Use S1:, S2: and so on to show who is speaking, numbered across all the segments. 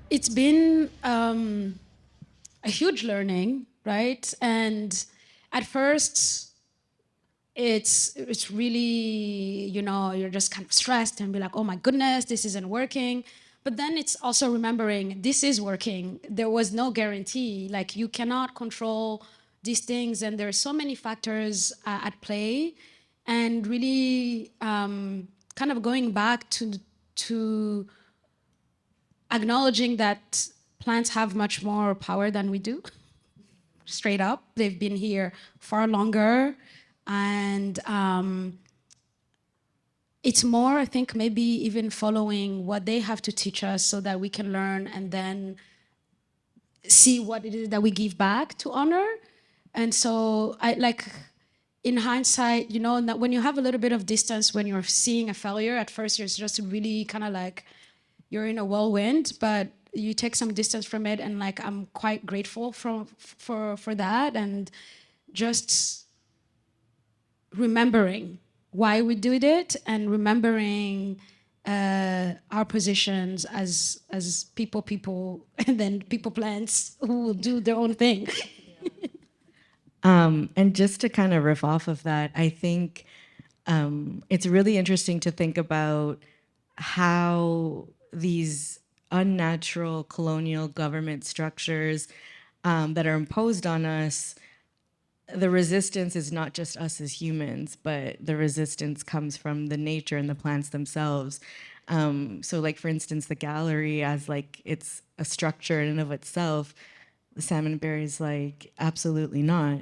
S1: It's been a huge learning, right? And at first, it's really, you're just kind of stressed and be like, oh my goodness, this isn't working. But then it's also remembering this is working. There was no guarantee. Like, you cannot control these things, and there are so many factors at play. And really, kind of going back to acknowledging that plants have much more power than we do. Straight up, they've been here far longer, and it's more, I think, maybe even following what they have to teach us so that we can learn and then see what it is that we give back to honor. And so I like, in hindsight, when you have a little bit of distance when you're seeing a failure, at first you're just really kind of like, you're in a whirlwind, but you take some distance from it, and like, I'm quite grateful for that, and just remembering why we did it, and remembering our positions as people, and then people plants who will do their own thing.
S2: And just to kind of riff off of that, I think it's really interesting to think about how these unnatural colonial government structures that are imposed on us, the resistance is not just us as humans, but the resistance comes from the nature and the plants themselves. So like, for instance, the gallery as like it's a structure in and of itself, the Salmonberry is like, absolutely not.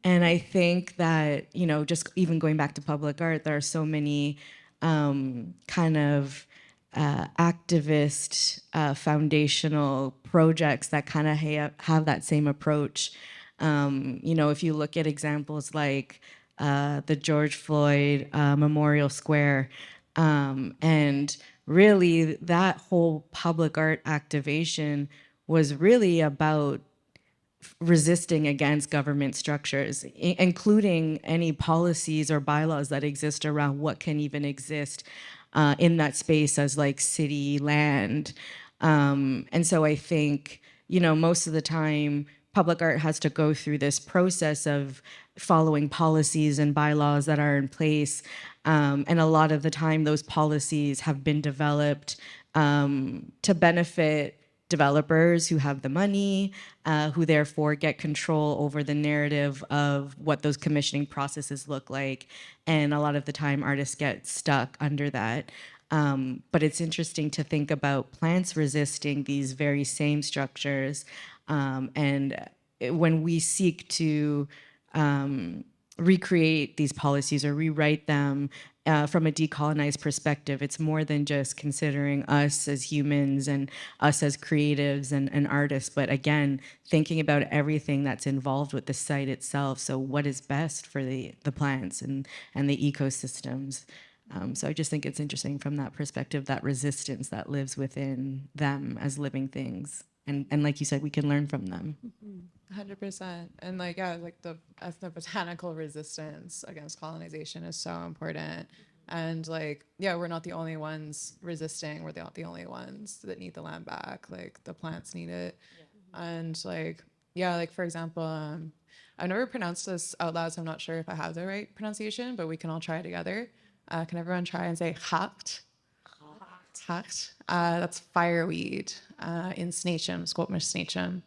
S2: And I think that, just even going back to public art, there are so many kind of activist foundational projects that kind of have that same approach. If you look at examples like the George Floyd Memorial Square, and really that whole public art activation was really about resisting against government structures, including any policies or bylaws that exist around what can even exist in that space as like city land. And so I think, most of the time, public art has to go through this process of following policies and bylaws that are in place. And a lot of the time, those policies have been developed to benefit developers who have the money, who therefore get control over the narrative of what those commissioning processes look like. And a lot of the time, artists get stuck under that. But it's interesting to think about plants resisting these very same structures. And when we seek to recreate these policies or rewrite them from a decolonized perspective, it's more than just considering us as humans and us as creatives and artists, but again, thinking about everything that's involved with the site itself. So what is best for the plants and the ecosystems? So I just think it's interesting from that perspective, that resistance that lives within them as living things. And like you said, we can learn from them.
S3: 100%. And like, yeah, like the botanical resistance against colonization is so important. And like, yeah, we're not the only ones resisting. We're not the only ones that need the land back. Like, the plants need it. Yeah. And like, yeah, like for example, I've never pronounced this out loud, so I'm not sure if I have the right pronunciation, but we can all try together. Can everyone try and say hacht? Hacht. That's fireweed in Snacham, Squamish Snacham.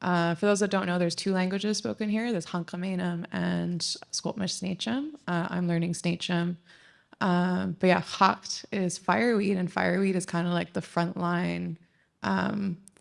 S3: For those that don't know, there's two languages spoken here. There's Hunkamanum and Squamish Snacham. I'm learning Snacham. But yeah, hacht is fireweed, and fireweed is kind of like the frontline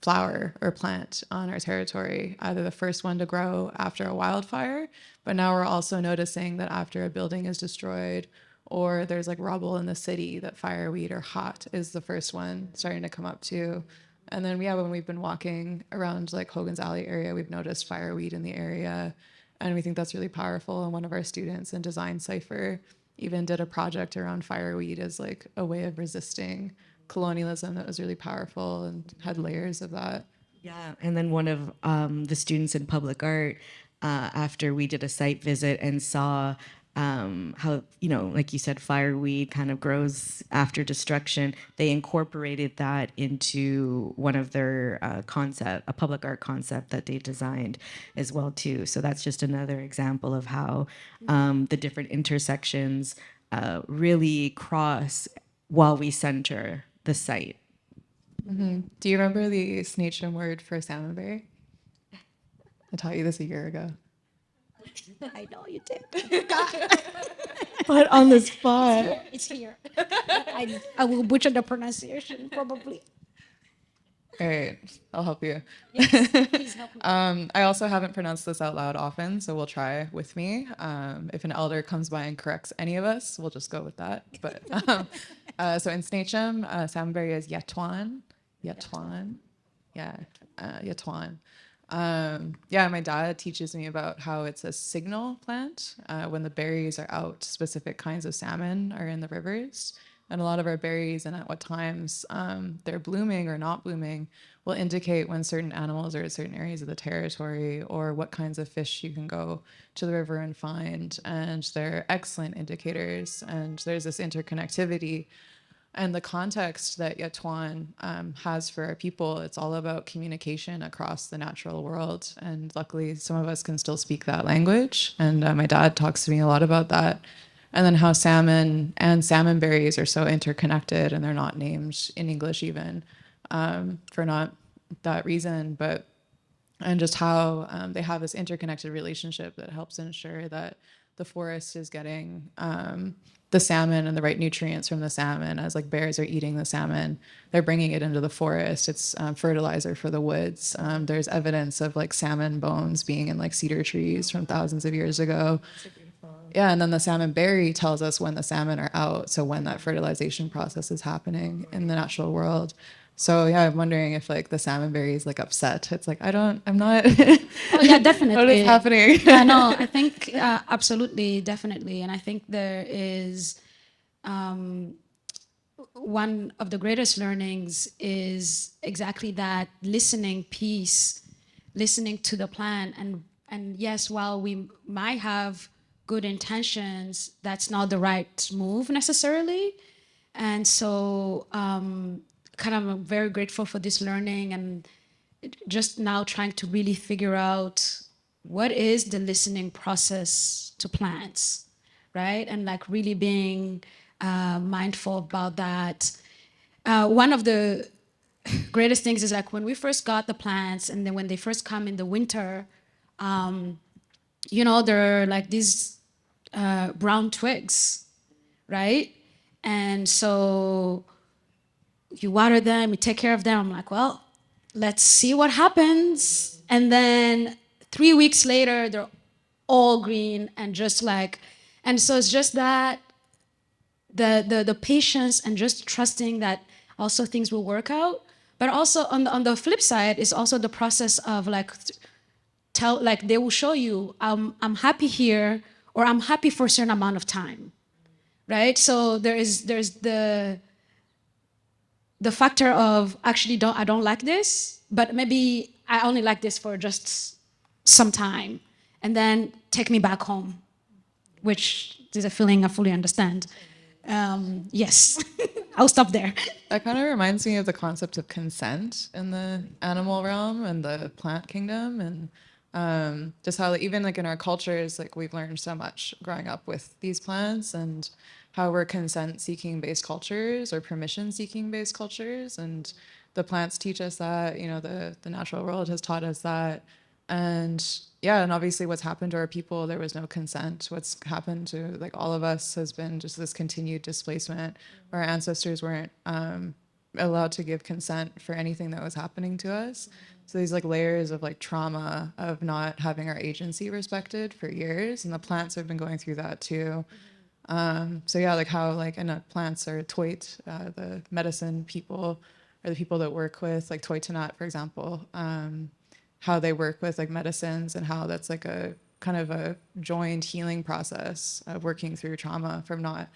S3: flower or plant on our territory, either the first one to grow after a wildfire, but now we're also noticing that after a building is destroyed or there's like rubble in the city, that fireweed or hacht is the first one starting to come up too. And then, yeah, when we've been walking around like Hogan's Alley area, we've noticed fireweed in the area. And we think that's really powerful. And one of our students in Design Cypher even did a project around fireweed as like a way of resisting colonialism that was really powerful and had layers of that.
S2: Yeah, and then one of the students in public art, after we did a site visit and saw how, like you said, fireweed kind of grows after destruction. They incorporated that into one of their a public art concept that they designed as well too. So that's just another example of how the different intersections really cross while we center the site.
S3: Do you remember the Sneetcham word for salmonberry? I taught you this a year ago.
S1: I know you did.
S2: But on the spot.
S1: It's here. I will butcher the pronunciation probably.
S3: All right, I'll help you.
S1: Yes, please help me.
S3: I also haven't pronounced this out loud often, so we'll try with me. If an elder comes by and corrects any of us, we'll just go with that. But so in Sneetcham, salmonberry is Yetwan. Yetwan. Yeah, Yetwan. Yeah, my dad teaches me about how it's a signal plant. When the berries are out, specific kinds of salmon are in the rivers. And a lot of our berries and at what times they're blooming or not blooming will indicate when certain animals are at certain areas of the territory or what kinds of fish you can go to the river and find. And they're excellent indicators. And there's this interconnectivity. And the context that Yetwan has for our people, it's all about communication across the natural world. And luckily, some of us can still speak that language. And my dad talks to me a lot about that. And then how salmon and salmonberries are so interconnected, and they're not named in English even for not that reason, and just how they have this interconnected relationship that helps ensure that the forest is getting the salmon and the right nutrients from the salmon. As like bears are eating the salmon, they're bringing it into the forest. It's fertilizer for the woods. There's evidence of like salmon bones being in like cedar trees from thousands of years ago. Yeah, and then the salmonberry tells us when the salmon are out, so when that fertilization process is happening in the natural world. So yeah, I'm wondering if like the salmonberry is like upset. It's like I'm not.
S1: Oh yeah, definitely.
S3: What is happening?
S1: Yeah, no, I think absolutely, definitely, and I think there is one of the greatest learnings is exactly that listening piece, listening to the plant, and yes, while we might have good intentions, that's not the right move necessarily. And so kind of I'm very grateful for this learning and just now trying to really figure out what is the listening process to plants, right? And like really being mindful about that. One of the greatest things is like when we first got the plants and then when they first come in the winter, they're like these brown twigs, right? And so you water them, you take care of them. I'm like, well, let's see what happens. And then 3 weeks later, they're all green and just like, and so it's just that the patience and just trusting that also things will work out. But also on the flip side is also the process of like, they will show you, I'm happy here, or I'm happy for a certain amount of time, right? So there's the factor of actually I don't like this, but maybe I only like this for just some time, and then take me back home, which is a feeling I fully understand. Yes, I'll stop there.
S3: That kind of reminds me of the concept of consent in the animal realm and the plant kingdom, and just how even like in our cultures, like we've learned so much growing up with these plants and how we're consent-seeking based cultures or permission-seeking based cultures, and the plants teach us that, the natural world has taught us that. And yeah, and obviously what's happened to our people, there was no consent. What's happened to like all of us has been just this continued displacement where our ancestors weren't allowed to give consent for anything that was happening to us. So these like layers of like trauma of not having our agency respected for years, and the plants have been going through that too. So yeah, like how like plants are Toit, the medicine people, or the people that work with like Toitanat, for example, how they work with like medicines and how that's like a kind of a joined healing process of working through trauma from not,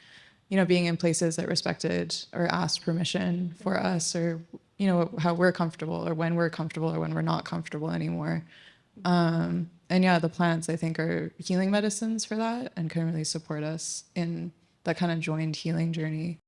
S3: being in places that respected or asked permission for us, or, how we're comfortable or when we're comfortable or when we're not comfortable anymore. And yeah, the plants I think are healing medicines for that and can really support us in that kind of joined healing journey.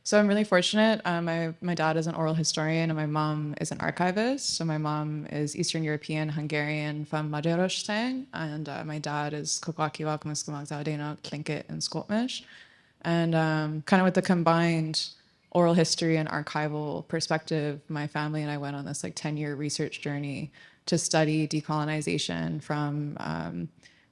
S3: So I'm really fortunate. My dad is an oral historian and my mom is an archivist. So my mom is Eastern European, Hungarian from Magyarország, and my dad is Kokwakiwak, Muskumagzadena, Tlingit, and Skoltmish. And kind of with the combined oral history and archival perspective, my family and I went on this like 10-year research journey to study decolonization from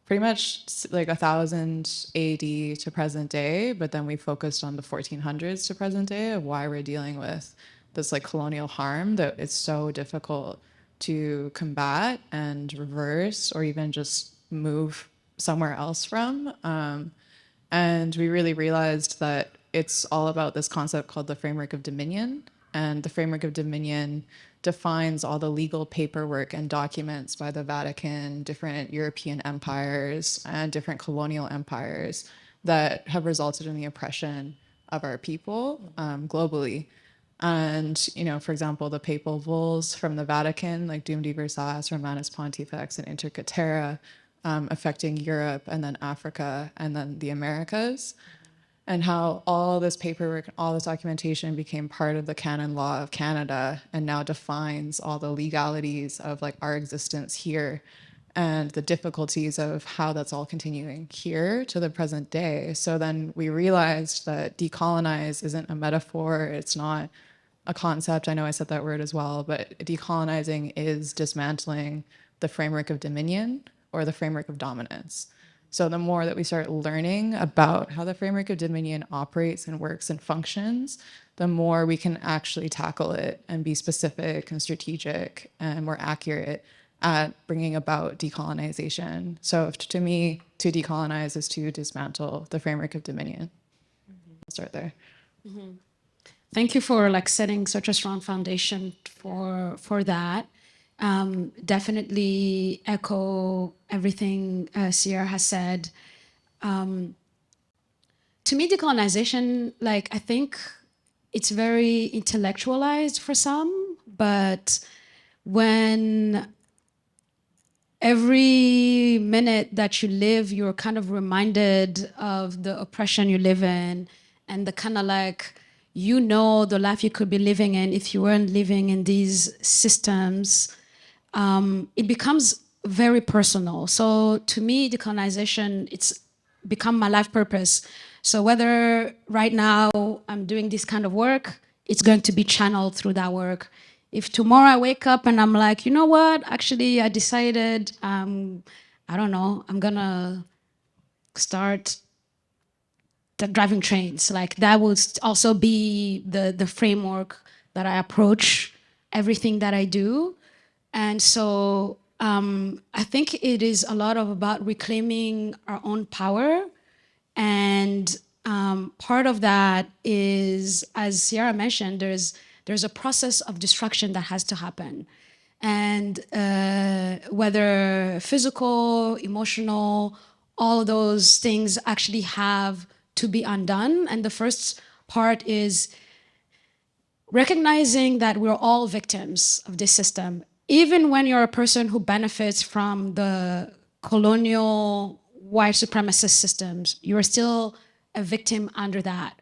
S3: pretty much like 1000 AD to present day, but then we focused on the 1400s to present day of why we're dealing with this like colonial harm that it's so difficult to combat and reverse or even just move somewhere else from. And we really realized that it's all about this concept called the framework of dominion. And the framework of dominion defines all the legal paperwork and documents by the Vatican, different European empires, and different colonial empires that have resulted in the oppression of our people globally. And, you know, for example, the papal bulls from the Vatican, like Dum Diversas, Romanus Pontifex, and Inter Caetera, affecting Europe and then Africa and then the Americas, and how all this paperwork and all this documentation became part of the canon law of Canada and now defines all the legalities of like our existence here and the difficulties of how that's all continuing here to the present day. So then we realized that decolonize isn't a metaphor, it's not a concept. I know I said that word as well, but decolonizing is dismantling the framework of dominion or the framework of dominance. So the more that we start learning about how the framework of dominion operates and works and functions, the more we can actually tackle it and be specific and strategic and more accurate at bringing about decolonization. So to me, to decolonize is to dismantle the framework of dominion. I'll start there.
S1: Thank you for like setting such a strong foundation for that. Definitely echo everything Sierra has said. To me, decolonization, like I think it's very intellectualized for some, but when every minute that you live, you're kind of reminded of the oppression you live in and the kind of like, you know, the life you could be living in if you weren't living in these systems, it becomes very personal. So to me, decolonization, it's become my life purpose. So whether right now I'm doing this kind of work, it's going to be channeled through that work. If tomorrow I wake up and I'm like, you know what, actually I decided, I don't know, I'm gonna start driving trains. Like that will also be the framework that I approach everything that I do. And so I think it is a lot of about reclaiming our own power. And part of that is, as Sierra mentioned, there's a process of destruction that has to happen. And whether physical, emotional, all of those things actually have to be undone. And the first part is recognizing that we're all victims of this system. Even when you're a person who benefits from the colonial white supremacist systems, you're still a victim under that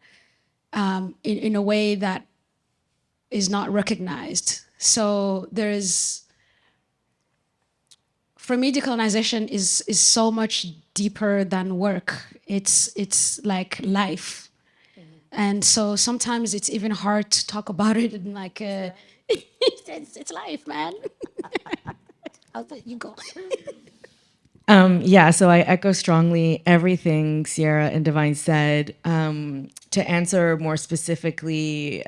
S1: in a way that is not recognized. So for me, decolonization is so much deeper than work. It's like life. And so sometimes it's even hard to talk about it and like, it's life, man. I'll let you go.
S2: Yeah, so I echo strongly everything Sierra and Divine said. To answer more specifically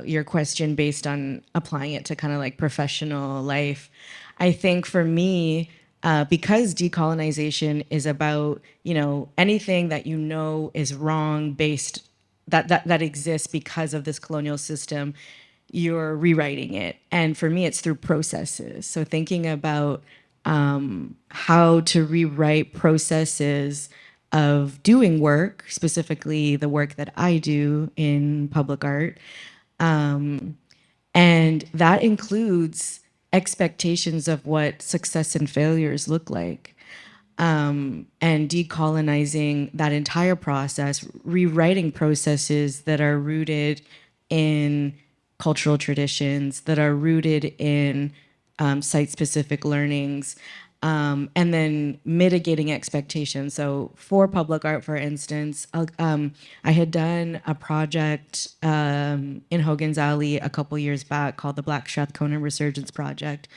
S2: your question based on applying it to kind of like professional life, I think for me, because decolonization is about, you know, anything that you know is wrong based that exists because of this colonial system, you're rewriting it. And for me, it's through processes. So thinking about how to rewrite processes of doing work, specifically the work that I do in public art, And that includes expectations of what success and failures look like. And decolonizing that entire process, rewriting processes that are rooted in cultural traditions, that are rooted in site-specific learnings, and then mitigating expectations. So for public art, for instance, I had done a project in Hogan's Alley a couple years back called the Black Strathcona Resurgence Project.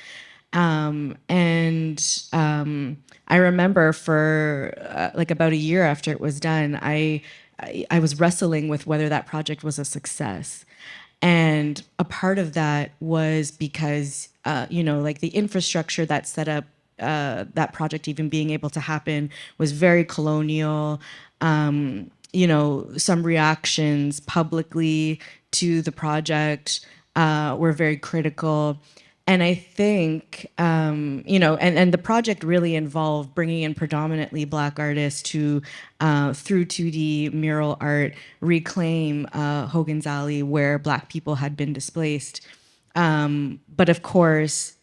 S2: I remember for like about a year after it was done, I was wrestling with whether that project was a success. And a part of that was because, like the infrastructure that set up that project even being able to happen was very colonial. Some reactions publicly to the project were very critical. And I think, and the project really involved bringing in predominantly Black artists to, through 2D mural art, reclaim Hogan's Alley where Black people had been displaced. But of course,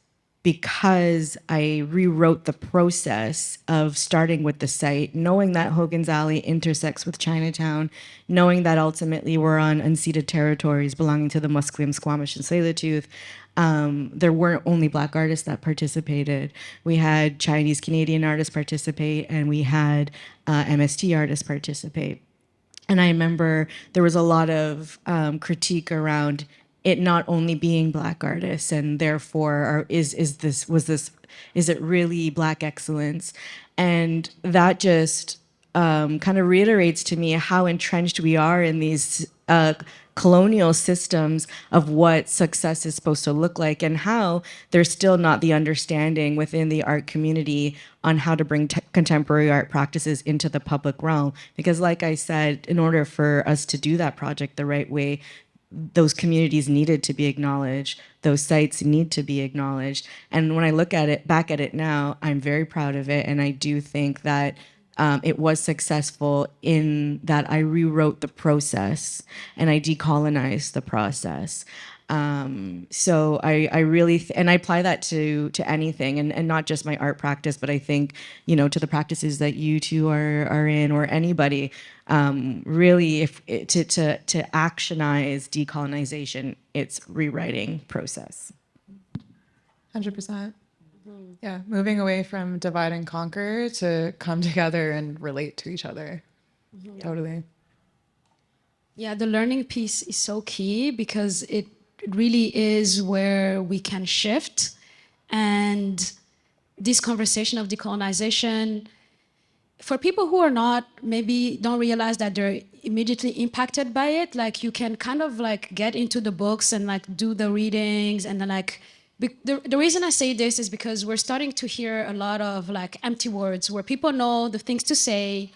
S2: because I rewrote the process of starting with the site, knowing that Hogan's Alley intersects with Chinatown, knowing that ultimately we're on unceded territories belonging to the Musqueam, Squamish, and Tsleil-Waututh, there weren't only Black artists that participated. We had Chinese Canadian artists participate, and we had MST artists participate. And I remember there was a lot of critique around it not only being Black artists, and therefore, is it really Black excellence? And that just kind of reiterates to me how entrenched we are in these colonial systems of what success is supposed to look like, and how there's still not the understanding within the art community on how to bring contemporary art practices into the public realm. Because like I said, in order for us to do that project the right way, those communities needed to be acknowledged. Those sites need to be acknowledged. And when I look at it, back at it now, I'm very proud of it. And I do think that it was successful in that I rewrote the process and I decolonized the process. So I really, and I apply that to anything, and not just my art practice, but I think, to the practices that you two are in, or anybody, really, if to actionize decolonization, it's rewriting process.
S3: 100%. Yeah, moving away from divide and conquer to come together and relate to each other. Totally.
S1: Yeah, the learning piece is so key because it really is where we can shift. And this conversation of decolonization, for people who are not, maybe don't realize that they're immediately impacted by it, like you can kind of like get into the books and like do the readings, and then like, the reason I say this is because we're starting to hear a lot of like empty words where people know the things to say,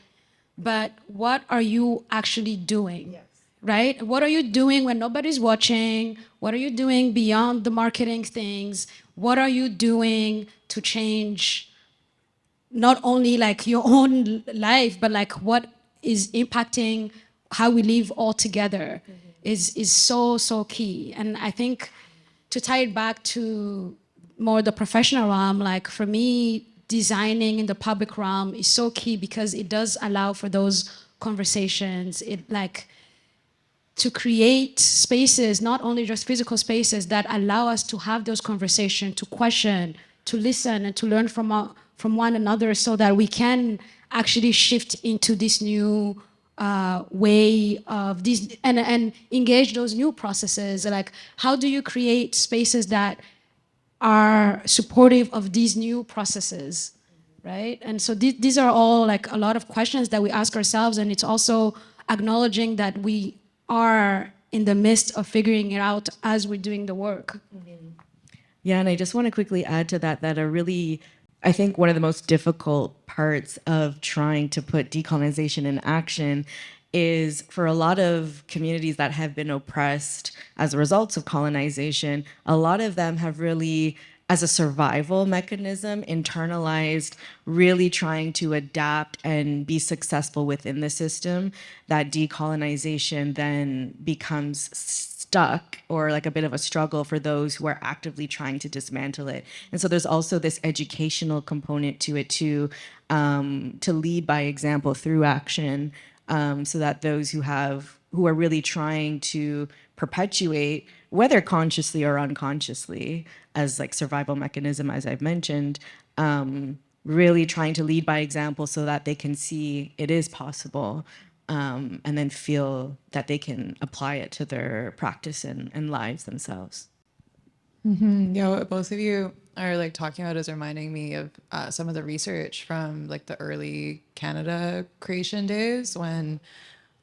S1: but what are you actually doing? Yes. Right? What are you doing when nobody's watching? What are you doing beyond the marketing things? What are you doing to change not only like your own life, but like what is impacting how we live all together is so key. And I think to tie it back to more the professional realm, like for me, designing in the public realm is so key because it does allow for those conversations. It like to create spaces, not only just physical spaces, that allow us to have those conversations, to question, to listen, and to learn from one another, so that we can actually shift into this new way of these and engage those new processes. Like, how do you create spaces that are supportive of these new processes, right? And so these are all like a lot of questions that we ask ourselves, and it's also acknowledging that we are in the midst of figuring it out as we're doing the work.
S2: Yeah, and I just want to quickly add to that I think one of the most difficult parts of trying to put decolonization in action is for a lot of communities that have been oppressed as a result of colonization, a lot of them have really, as a survival mechanism, internalized really trying to adapt and be successful within the system. That decolonization then becomes stuck or like a bit of a struggle for those who are actively trying to dismantle it. And so there's also this educational component to it too, to lead by example through action, so that those who are really trying to perpetuate, whether consciously or unconsciously, as like survival mechanism, as I've mentioned, really trying to lead by example so that they can see it is possible, and then feel that they can apply it to their practice and lives themselves.
S3: Yeah, what both of you are like talking about is reminding me of some of the research from like the early Canada creation days when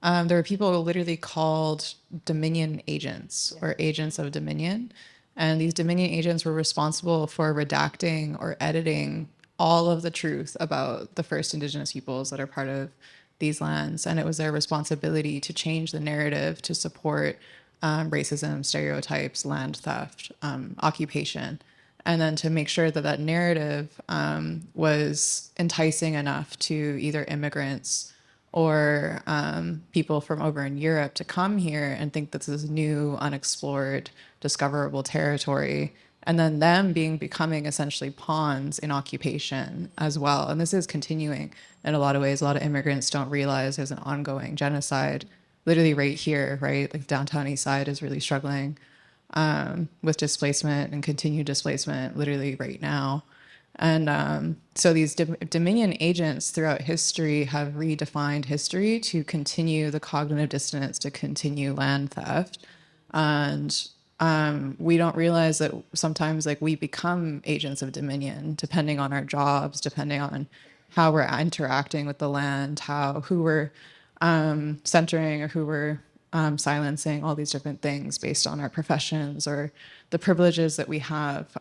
S3: there were people literally called Dominion agents or agents of Dominion. And these Dominion agents were responsible for redacting or editing all of the truth about the first Indigenous peoples that are part of these lands. And it was their responsibility to change the narrative to support racism, stereotypes, land theft, occupation, and then to make sure that that narrative was enticing enough to either immigrants or people from over in Europe to come here and think this is new, unexplored, discoverable territory, and then them becoming essentially pawns in occupation as well. And this is continuing in a lot of ways. A lot of immigrants don't realize there's an ongoing genocide literally right here, right? Like downtown East Side is really struggling with displacement and continued displacement literally right now. And so these Dominion agents throughout history have redefined history to continue the cognitive dissonance, to continue land theft. And we don't realize that sometimes like we become agents of Dominion, depending on our jobs, depending on how we're interacting with the land, who we're centering or who we're silencing, all these different things based on our professions or the privileges that we have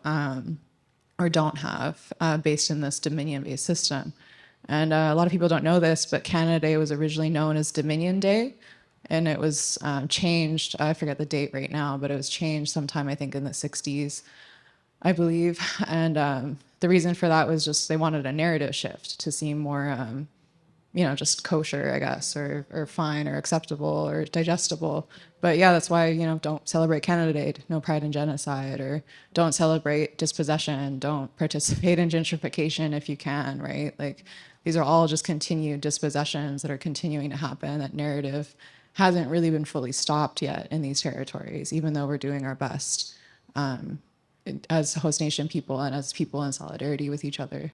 S3: or don't have based in this Dominion-based system. And a lot of people don't know this, but Canada Day was originally known as Dominion Day. And it was changed, I forget the date right now, but it was changed sometime, I think, in the 60s, I believe. And the reason for that was just they wanted a narrative shift to seem more, just kosher, I guess, or fine or acceptable or digestible. But yeah, that's why, don't celebrate Canada Day, no pride in genocide, or don't celebrate dispossession, don't participate in gentrification if you can, right? Like these are all just continued dispossessions that are continuing to happen. That narrative hasn't really been fully stopped yet in these territories, even though we're doing our best as host nation people and as people in solidarity with each other.